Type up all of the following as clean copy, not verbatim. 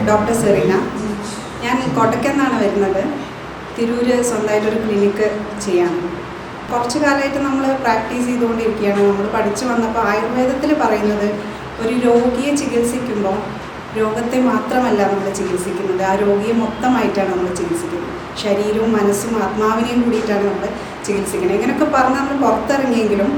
Doctor Serena. ഞാൻ കോട്ടയ്ക്കൽ നിന്നാണ് വരുന്നത്. തിരൂര് സ്വന്തമായിട്ടൊരു ക്ലിനിക്ക് ചെയ്യാൻ കുറച്ച് കാലമായിട്ട് നമ്മൾ പ്രാക്ടീസ് ചെയ്തുകൊണ്ടിരിക്കുകയാണ്. നമ്മൾ പഠിച്ചു വന്നപ്പോൾ ആയുർവേദത്തിൽ പറയുന്നത് ഒരു രോഗിയെ ചികിത്സിക്കുമ്പോൾ രോഗത്തെ മാത്രമല്ല നമ്മൾ ചികിത്സിക്കുന്നത്, ആ രോഗിയെ മൊത്തമായിട്ടാണ് നമ്മൾ ചികിത്സിക്കുന്നത്. ശരീരവും മനസ്സും ആത്മാവിനെയും കൂടിയിട്ടാണ് നമ്മൾ ചികിത്സിക്കുന്നത്. ഇങ്ങനെയൊക്കെ പറഞ്ഞ് നമ്മൾ പുറത്തിറങ്ങിയെങ്കിലും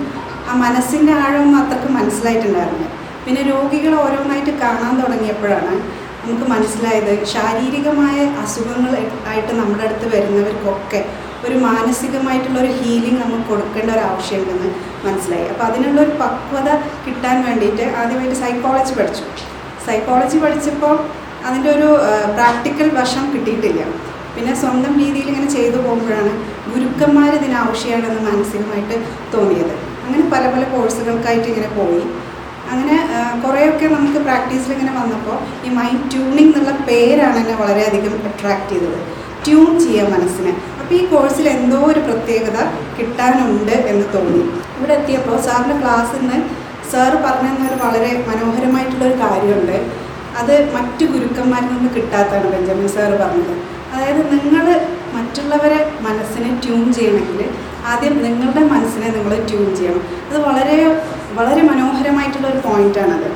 ആ മനസ്സിൻ്റെ ആഴമൊന്നും അത്രയ്ക്ക് മനസ്സിലായിട്ടുണ്ടായിരുന്നില്ല. പിന്നെ രോഗികൾ ഓരോന്നായിട്ട് കാണാൻ തുടങ്ങിയപ്പോഴാണ് നമുക്ക് മനസ്സിലായത് ശാരീരികമായ അസുഖങ്ങൾ ആയിട്ട് നമ്മുടെ അടുത്ത് വരുന്നവർക്കൊക്കെ ഒരു മാനസികമായിട്ടുള്ളൊരു ഹീലിംഗ് നമുക്ക് കൊടുക്കേണ്ട ഒരു ആവശ്യമുണ്ടെന്ന് മനസ്സിലായി. അപ്പോൾ അതിനുള്ളൊരു പക്വത കിട്ടാൻ വേണ്ടിയിട്ട് ആദ്യമായിട്ട് സൈക്കോളജി പഠിച്ചപ്പോൾ അതിൻ്റെ ഒരു പ്രാക്ടിക്കൽ വശം കിട്ടിയിട്ടില്ല. പിന്നെ സ്വന്തം രീതിയിൽ ഇങ്ങനെ ചെയ്തു പോകുമ്പോഴാണ് ഗുരുക്കന്മാർ ഇതിനാവശ്യമാണെന്ന് മാനസികമായിട്ട് തോന്നിയത്. അങ്ങനെ പല പല കോഴ്സുകൾക്കായിട്ട് ഇങ്ങനെ പോയി. അങ്ങനെ കുറേയൊക്കെ നമുക്ക് പ്രാക്ടീസിൽ ഇങ്ങനെ വന്നപ്പോൾ ഈ മൈൻഡ് ട്യൂണിംഗ് എന്നുള്ള പേരാണ് എന്നെ വളരെയധികം അട്രാക്റ്റ് ചെയ്തത്. ട്യൂൺ ചെയ്യുക മനസ്സിനെ. അപ്പോൾ ഈ കോഴ്സിൽ എന്തോ ഒരു പ്രത്യേകത കിട്ടാനുണ്ട് എന്ന് തോന്നി. ഇവിടെ എത്തിയപ്പോൾ സാറിൻ്റെ ക്ലാസ്സിൽ നിന്ന് സാറ് പറഞ്ഞെന്നൊരു വളരെ മനോഹരമായിട്ടുള്ളൊരു കാര്യമുണ്ട്. അത് മറ്റു ഗുരുക്കന്മാരിൽ നിന്ന് കിട്ടാത്തതാണ് ബെഞ്ചമിൻ സാറ് പറഞ്ഞത്. അതായത് നിങ്ങൾ മറ്റുള്ളവരെ മനസ്സിനെ ട്യൂൺ ചെയ്യണമെങ്കിൽ ആദ്യം നിങ്ങളുടെ മനസ്സിനെ നിങ്ങൾ ട്യൂൺ ചെയ്യണം. അത് വളരെ വളരെ മനോഹരമായിട്ടുള്ളൊരു പോയിൻ്റാണത്.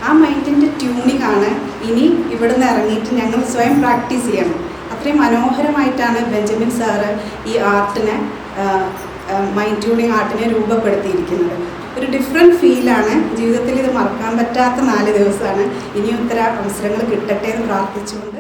ആ മൈൻഡിൻ്റെ ട്യൂണിംഗ് ആണ് ഇനി ഇവിടുന്ന് ഇറങ്ങിയിട്ട് ഞങ്ങൾ സ്വയം പ്രാക്ടീസ് ചെയ്യണം. അത്രയും മനോഹരമായിട്ടാണ് ബെഞ്ചമിൻ സാറ് ഈ ആർട്ടിനെ, മൈൻഡ് ട്യൂണിങ് ആർട്ടിനെ രൂപപ്പെടുത്തിയിരിക്കുന്നത്. ഒരു ഡിഫറെൻറ്റ് ഫീലാണ്. ജീവിതത്തിൽ ഇത് മറക്കാൻ പറ്റാത്ത 4 ദിവസമാണ്. ഇനിയും ഇത്തരം അവസരങ്ങൾ കിട്ടട്ടെ എന്ന് പ്രാർത്ഥിച്ചുകൊണ്ട്